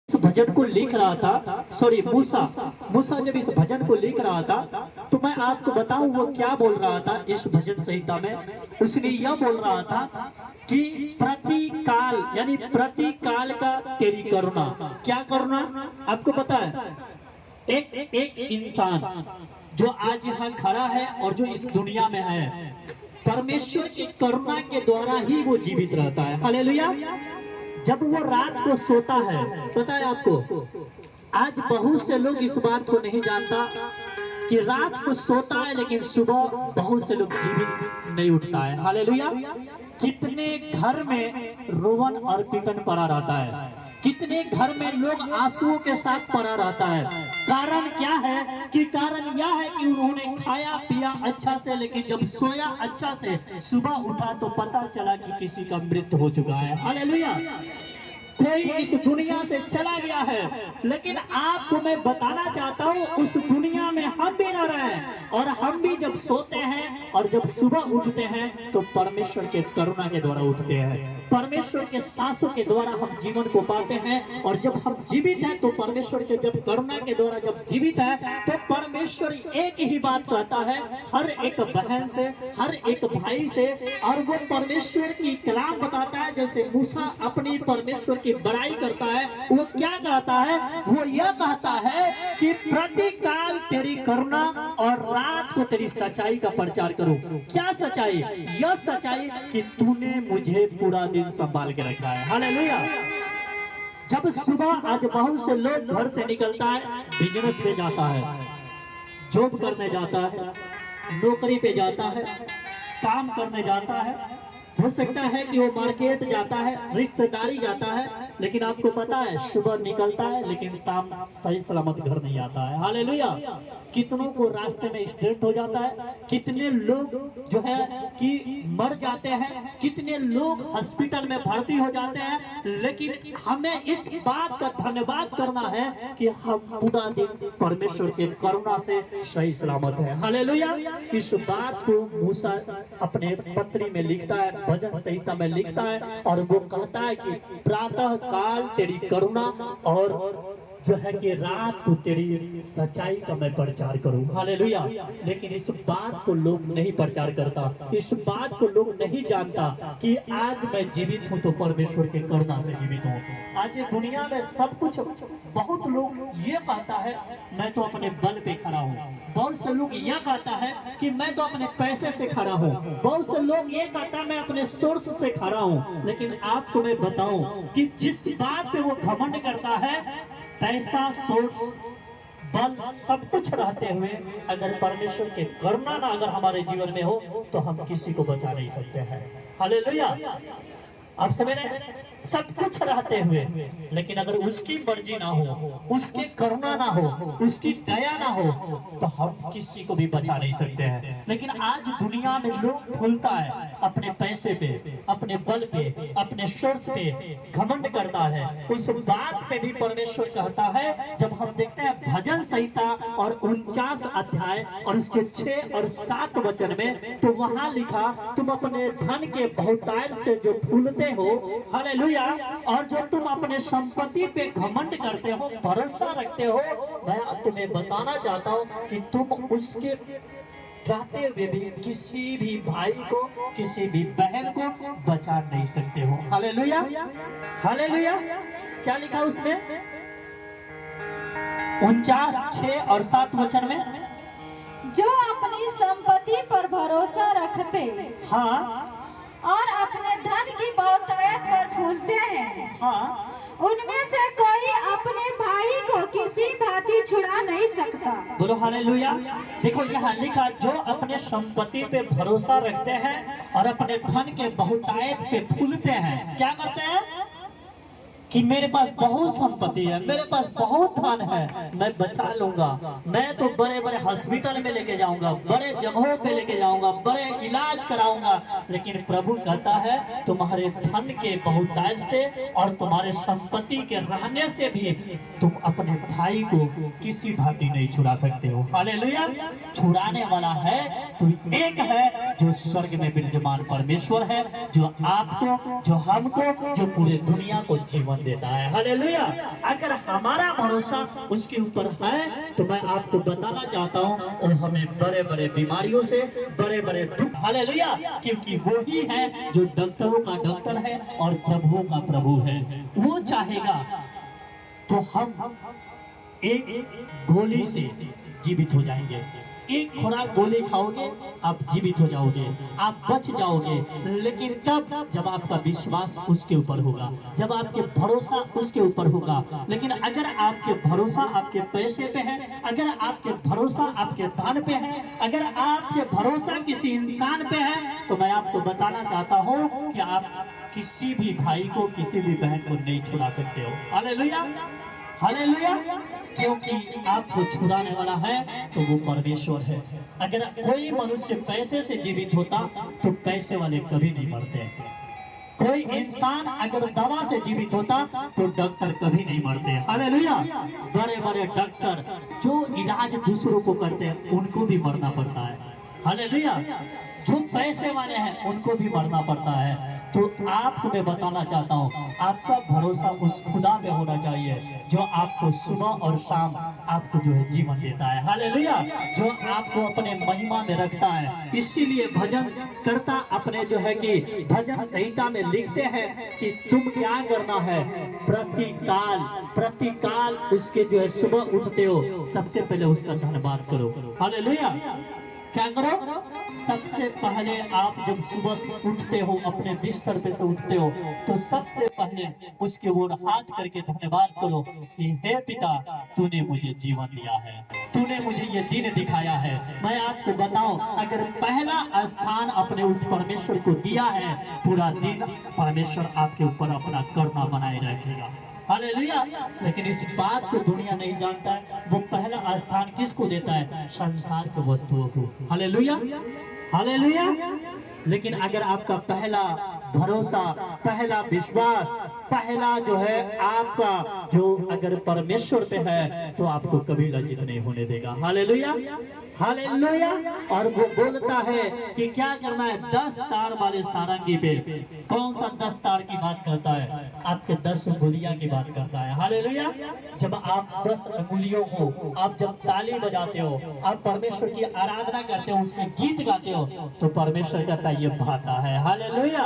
इस भजन को लिख रहा था, सॉरी मूसा जब इस भजन को लिख रहा था तो मैं आपको बताऊं वो क्या बोल रहा था। इस भजन संहिता में उसने यह बोल रहा था कि प्रति काल यानी प्रति काल का तेरी करुणा। क्या करुणा आपको पता है? एक इंसान जो आज यहाँ खड़ा है और जो इस दुनिया में है, परमेश्वर की करुणा के द्वारा ही वो जीवित रहता है। हालेलुया। जब वो रात को सोता है, पता है आपको, आज बहुत से लोग इस बात को नहीं जानता कि रात को सोता है लेकिन सुबह बहुत से लोग जीवित नहीं उठता है। हालेलुया। कितने घर में रोवन और पिटन पड़ा रहता है, कितने घर में लोग आंसुओं के साथ पड़ा रहता है। कारण क्या है? कि कारण यह है कि उन्होंने खाया पिया अच्छा से, लेकिन जब सोया अच्छा से, सुबह उठा तो पता चला कि किसी का मृत्यु हो चुका है। हालेलुया। कोई इस दुनिया से चला गया है, लेकिन आपको मैं बताना चाहता हूँ उस दुनिया में हम भी न रहे, और हम भी जब सोते हैं और जब सुबह उठते हैं तो परमेश्वर के करुणा के द्वारा उठते हैं। परमेश्वर के सांसों के द्वारा हम जीवन को पाते हैं, और जब हम जीवित हैं तो परमेश्वर के जब करुणा के द्वारा जब जीवित है तो परमेश्वर एक ही बात कहता है हर एक बहन से, हर एक भाई से, और वो परमेश्वर की कलाम बताता है। जैसे मूसा अपनी परमेश्वर की बड़ाई करता है, वो क्या कहता है? वो यह कहता है कि प्रति काल तेरी करुणा और रात को तेरी सच्चाई का प्रचार करूं। क्या सच्चाई? यह सच्चाई कि तूने मुझे पूरा दिन संभाल के रखा है। हालेलुया। जब सुबह आज बहुत से लोग घर से निकलता है, बिजनेस पे जाता है, जॉब करने जाता है, नौकरी पे जाता है, काम करने जाता है, हो सकता है कि वो मार्केट जाता है, रिश्तेदारी जाता है, लेकिन आपको पता है सुबह निकलता है लेकिन शाम सही सलामत घर नहीं आता है। हालेलुया। कितनों को रास्ते में एक्सीडेंट हो जाता है, कितने लोग जो है कि मर जाते हैं, कितने लोग हॉस्पिटल में भर्ती हो जाते हैं, लेकिन हमें इस बात का धन्यवाद करना है कि हम पूरा दिन परमेश्वर के करुणा से सही सलामत है। हालेलुया। इस बात को मूसा अपने पत्री में लिखता है, भजन संहिता में लिखता है, और वो कहता है कि प्रातः काल तेरी करुणा और जो है कि रात को तेरी सच्चाई का मैं प्रचार करूं। हालेलुया। लेकिन इस बात को लोग नहीं प्रचार करता, इस बात को लोग नहीं जानता कि आज मैं जीवित हूं तो परमेश्वर के करुणा से जीवित हूं। आज दुनिया में सब कुछ, बहुत लोग ये कहता है मैं तो अपने बल पे खड़ा हूं, बहुत से लोग यह कहता है कि मैं तो अपने पैसे से खड़ा हूं, बहुत से लोग ये कहता है मैं अपने सोर्स से खड़ा हूं। लेकिन आपको मैं बताऊं कि जिस बात पे वो घमंड करता है, पैसा, सोर्स, बल सब कुछ रहते हुए अगर परमेश्वर के करुणा ना अगर हमारे जीवन में हो तो हम किसी को बचा नहीं सकते हैं। हालेलुया। आप समझ रहे? सब कुछ रहते हुए, लेकिन अगर उसकी मर्जी ना हो, उसकी करुणा ना हो, उसकी दया ना हो, तो हम किसी को भी बचा नहीं सकते हैं। लेकिन आज दुनिया में लोग भूलता है अपने पैसे पे, अपने बल पे, अपने सोर्स पे घमंड करता है। उस बात पे भी परमेश्वर कहता है, जब हम देखते हैं भजन संहिता और 49 अध्याय और उसके 6 और 7 वचन में, तो वहां लिखा तुम अपने धन के बहुतायत से जो फूलते हो, हालेलुया, और जो तुम अपने संपत्ति पे घमंड करते हो, भरोसा रखते हो, मैं तुम्हें बताना चाहता हूं कि तुम उसके रहते हुए भी किसी भी भाई को, किसी भी बहन को बचा नहीं सकते हो। हालेलुया। हालेलुया। क्या लिखा उसमें? 49, 6 और 7 वचन में, जो अपनी संपत्ति पर भरोसा रखते हाँ, और अपने धन की बहुतायत पर फूलते हैं, हाँ, उनमें से कोई अपने भाई को किसी भांति छुड़ा नहीं सकता। बोलो हालेलुया। देखो यहाँ लिखा, जो अपने संपत्ति पे भरोसा रखते हैं और अपने धन के बहुतायत पे फूलते हैं। क्या करते हैं? कि मेरे पास बहुत संपत्ति है, मेरे पास बहुत धन है, मैं बचा लूंगा, मैं तो बड़े बड़े हॉस्पिटल में लेके जाऊंगा, बड़े जगहों पे लेके जाऊंगा, बड़े इलाज कराऊंगा। लेकिन प्रभु कहता है तुम्हारे धन के बहुतायत से और तुम्हारे संपत्ति के रहने से भी तुम अपने भाई को किसी भांति नहीं छुड़ा सकते हो। हालेलुया। छुड़ाने वाला है तो एक है जो स्वर्ग में विराजमान परमेश्वर है, जो आपको, जो हमको, जो पूरे दुनिया को जीवन देता है। हालेलुया। अगर हमारा भरोसा उसके ऊपर है तो मैं आपको बताना चाहता हूँ और हमें बड़े बड़े बीमारियों से, बड़े बड़े दुख, हालेलुया, क्योंकि वो ही है जो डॉक्टरों का डॉक्टर है और प्रभुओं का प्रभु है। वो चाहेगा तो हम एक गोली से जीवित हो जाएंगे। एक खुराक गोली खाओगे आप जीवित हो जाओगे, आप बच जाओगे। लेकिन तब जब आपका विश्वास उसके ऊपर होगा, जब आपके भरोसा उसके ऊपर होगा। लेकिन अगर आपके भरोसा आपके पैसे पे है, अगर आपके भरोसा आपके धन पे है, अगर आपके भरोसा किसी इंसान पे है, तो मैं आपको बताना चाहता हूँ कि आप किसी भी भाई को, किसी भी बहन को नहीं छुड़ा सकते हो। Hallelujah, hallelujah. क्योंकि आपको छुड़ाने वाला है तो वो परमेश्वर है। अगर कोई मनुष्य पैसे से जीवित होता तो पैसे वाले कभी नहीं मरते। कोई इंसान अगर दवा से जीवित होता तो डॉक्टर कभी नहीं मरते। हालेलुया। बड़े बड़े डॉक्टर जो इलाज दूसरों को करते हैं उनको भी मरना पड़ता है। हालेलुया। जो पैसे वाले हैं उनको भी मरना पड़ता है। तो आपको मैं बताना चाहता हूँ, आपका भरोसा उस खुदा में होना चाहिए जो आपको सुबह और शाम आपको जो है जीवन देता है। हालेलुया। जो आपको अपने महिमा में रखता है। इसीलिए भजन करता अपने जो है कि भजन संहिता में लिखते हैं कि तुम क्या करना है, प्रतिकाल उसके जो है सुबह उठते हो सबसे पहले उसका धन्यवाद करो। हालेलुया। क्या करो? सबसे पहले आप जब सुबह उठते हो, अपने बिस्तर पे से उठते हो, तो सबसे पहले उसके ओर हाथ करके धन्यवाद करो कि हे पिता, तूने मुझे जीवन दिया है, तूने मुझे ये दिन दिखाया है। मैं आपको बताऊं, अगर पहला स्थान अपने उस परमेश्वर को दिया है, पूरा दिन परमेश्वर आपके ऊपर अपना करुणा बनाए रखेगा। हालेलुया। लेकिन इस बात को दुनिया नहीं जानता है, वो पहला स्थान किसको देता है? संसार के वस्तुओं को। Hallelujah, hallelujah. लेकिन अगर आपका पहला भरोसा, पहला विश्वास, पहला जो है आपका जो अगर परमेश्वर पे है तो आपको कभी लज्जित नहीं होने देगा। Hallelujah, hallelujah. और वो बोलता है कि क्या करना है? 10 तार वाले सारंगी पे। कौन सा 10 तार की बात करता है? आपके 10 उंगलियां की बात करता है। हालेलुया। जब आप 10 उंगलियों को आप जब ताली बजाते हो, आप परमेश्वर की आराधना करते हो, उसके गीत गाते हो, तो परमेश्वर कहता है ये भाता है। Hallelujah,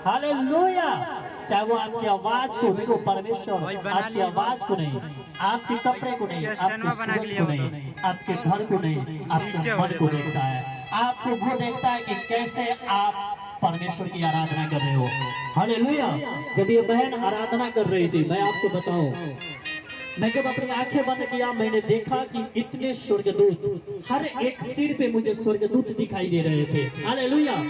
hallelujah. चाहे वो आपकी आवाज को देखो, परमेश्वर आपकी आवाज को नहीं, आपके कपड़े को नहीं, आपके सूरज को नहीं, आपके घर को नहीं, आपके मन को देखता है। आपको वो देखता है कि कैसे आप परमेश्वर की आराधना कर रहे हो। हालेलुया। जब ये बहन आराधना कर रही थी, मैं आपको बताऊं, मैं जब अपनी आंखें बंद किया, मैंने देखा कि इतने स्वर्गदूत, हर एक सिर पे मुझे स्वर्गदूत दिखाई दे रहे थे। हालेलुया।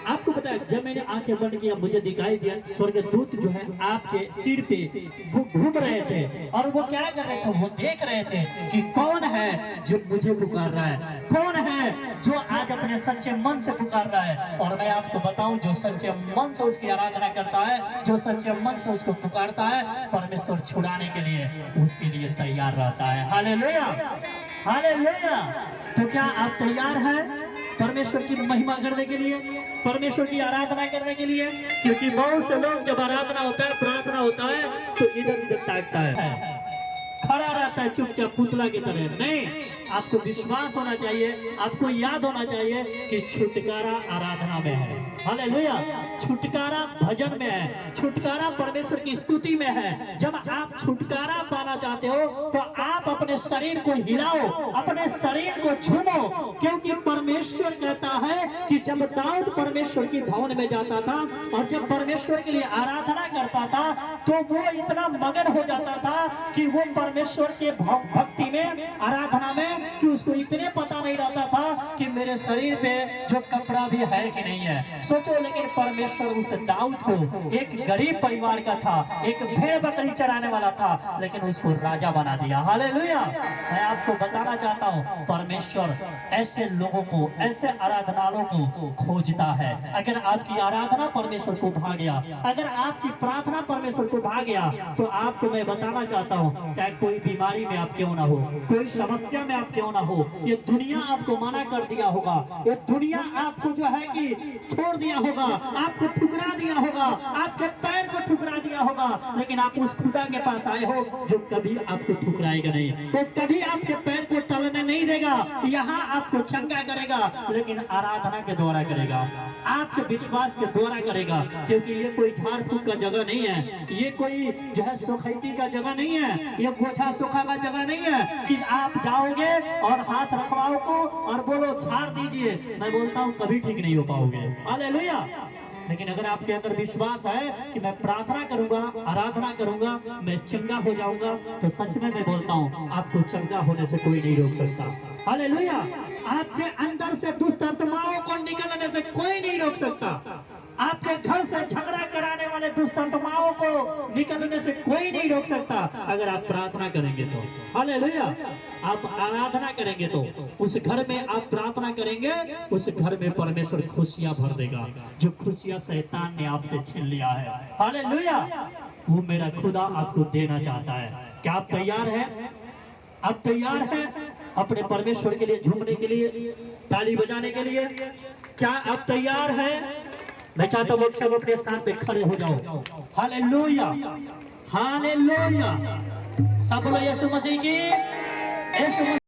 आपको पता है, जब मैंने आंखें बंद किया मुझे दिखाई दिया स्वर्गदूत जो है आपके सिर पे वो घूम रहे थे। और वो क्या कर रहे थे? वो देख रहे थे कि कौन है जो मुझे पुकार रहा है, कौन है जो आज अपने सच्चे मन से पुकार रहा है। और मैं आपको बताऊं, जो सच्चे मन से उसकी आराधना करता है, जो सच्चे मन से उसको पुकारता है, परमेश्वर छुड़ाने के लिए उसके लिए तैयार रहता है। Hallelujah, hallelujah. तो क्या आप तैयार हैं परमेश्वर की महिमा करने के लिए, परमेश्वर की आराधना करने के लिए? क्योंकि बहुत से लोग जब आराधना होता है, प्रार्थना होता है, तो इधर उधर ताकता है, खड़ा रहता है चुपचाप पुतला की तरह। नहीं, आपको विश्वास होना चाहिए, आपको याद होना चाहिए कि छुटकारा आराधना में है। हालेलुया। छुटकारा भजन में है, छुटकारा परमेश्वर की स्तुति में है। जब आप छुटकारा पाना चाहते हो तो आप अपने शरीर को हिलाओ, अपने शरीर को झूमो, क्योंकि परमेश्वर कहता है कि जब दाऊद परमेश्वर की भवन में जाता था और जब परमेश्वर के लिए आराधना करता था, तो वो इतना मगन हो जाता था कि वो परमेश्वर के भक्ति में, आराधना में, कि उसको इतने पता नहीं रहता था कि मेरे शरीर पे जो कपड़ा भी है कि नहीं है। सोचो, लेकिन परमेश्वर उस दाऊद को, एक गरीब परिवार का था, एक भेड़ बकरी चराने वाला था, लेकिन उसको राजा बना दिया। हालेलुया। मैं आपको बताना चाहता हूँ परमेश्वर ऐसे लोगों को, ऐसे आराधनालयों को खोजता है। अगर आपकी आराधना परमेश्वर को भा गया, अगर आपकी प्रार्थना परमेश्वर को भा गया, तो आपको मैं बताना चाहता हूँ चाहे कोई बीमारी में आप क्यों ना हो, कोई समस्या में आप क्यों ना हो, ये दुनिया आपको मना कर दिया होगा, ये दुनिया आपको जो है कि छोड़ दिया होगा, आपको ठुकरा दिया होगा, आपके पैर को ठुकरा दिया होगा, लेकिन आप उस खुदा के पास आए हो जो कभी आपको ठुकराएगा नहीं, वो कभी आपके पैर को टलने नहीं देगा। यहाँ आपको चंगा करेगा, लेकिन आराधना के द्वारा करेगा, आपके विश्वास के द्वारा करेगा, क्योंकि ये कोई झाड़ फूक का जगह नहीं है, ये कोई जो है सुखैती का जगह नहीं है, ये बोझा सोखा का जगह नहीं है कि आप जाओगे और हाथ रखवाओ को और बोलो झाड़ दीजिए। मैं बोलता हूँ कभी ठीक नहीं हो पाओगे। हालेलुया। लेकिन अगर आपके अंदर विश्वास है कि मैं प्रार्थना करूंगा, आराधना करूंगा, मैं चंगा हो जाऊंगा, तो सच में मैं बोलता हूं आपको चंगा होने से कोई नहीं रोक सकता। हालेलुया। आपके अंदर से दुष्ट आत्माओं को निकलने से कोई नहीं रोक सकता। आपके घर से झगड़ा कराने वाले दुष्ट आत्माओं को निकलने से कोई नहीं रोक सकता, अगर आप प्रार्थना करेंगे तो। हालेलुया। आप आराधना करेंगे तो उस घर में आप प्रार्थना करेंगे, उस घर में परमेश्वर खुशियां भर देगा, जो खुशियां शैतान ने आपसे छीन लिया है। हालेलुया। वो मेरा खुदा आपको देना चाहता है। क्या आप तैयार हैं? आप तैयार हैं अपने परमेश्वर के लिए झूमने के लिए, ताली बजाने के लिए? क्या आप तैयार हैं? मैं चाहता हूँ सब अपने स्थान पे खड़े हो जाओ। Hallelujah, hallelujah. सब बोलो यीशु मसीह की, यीशु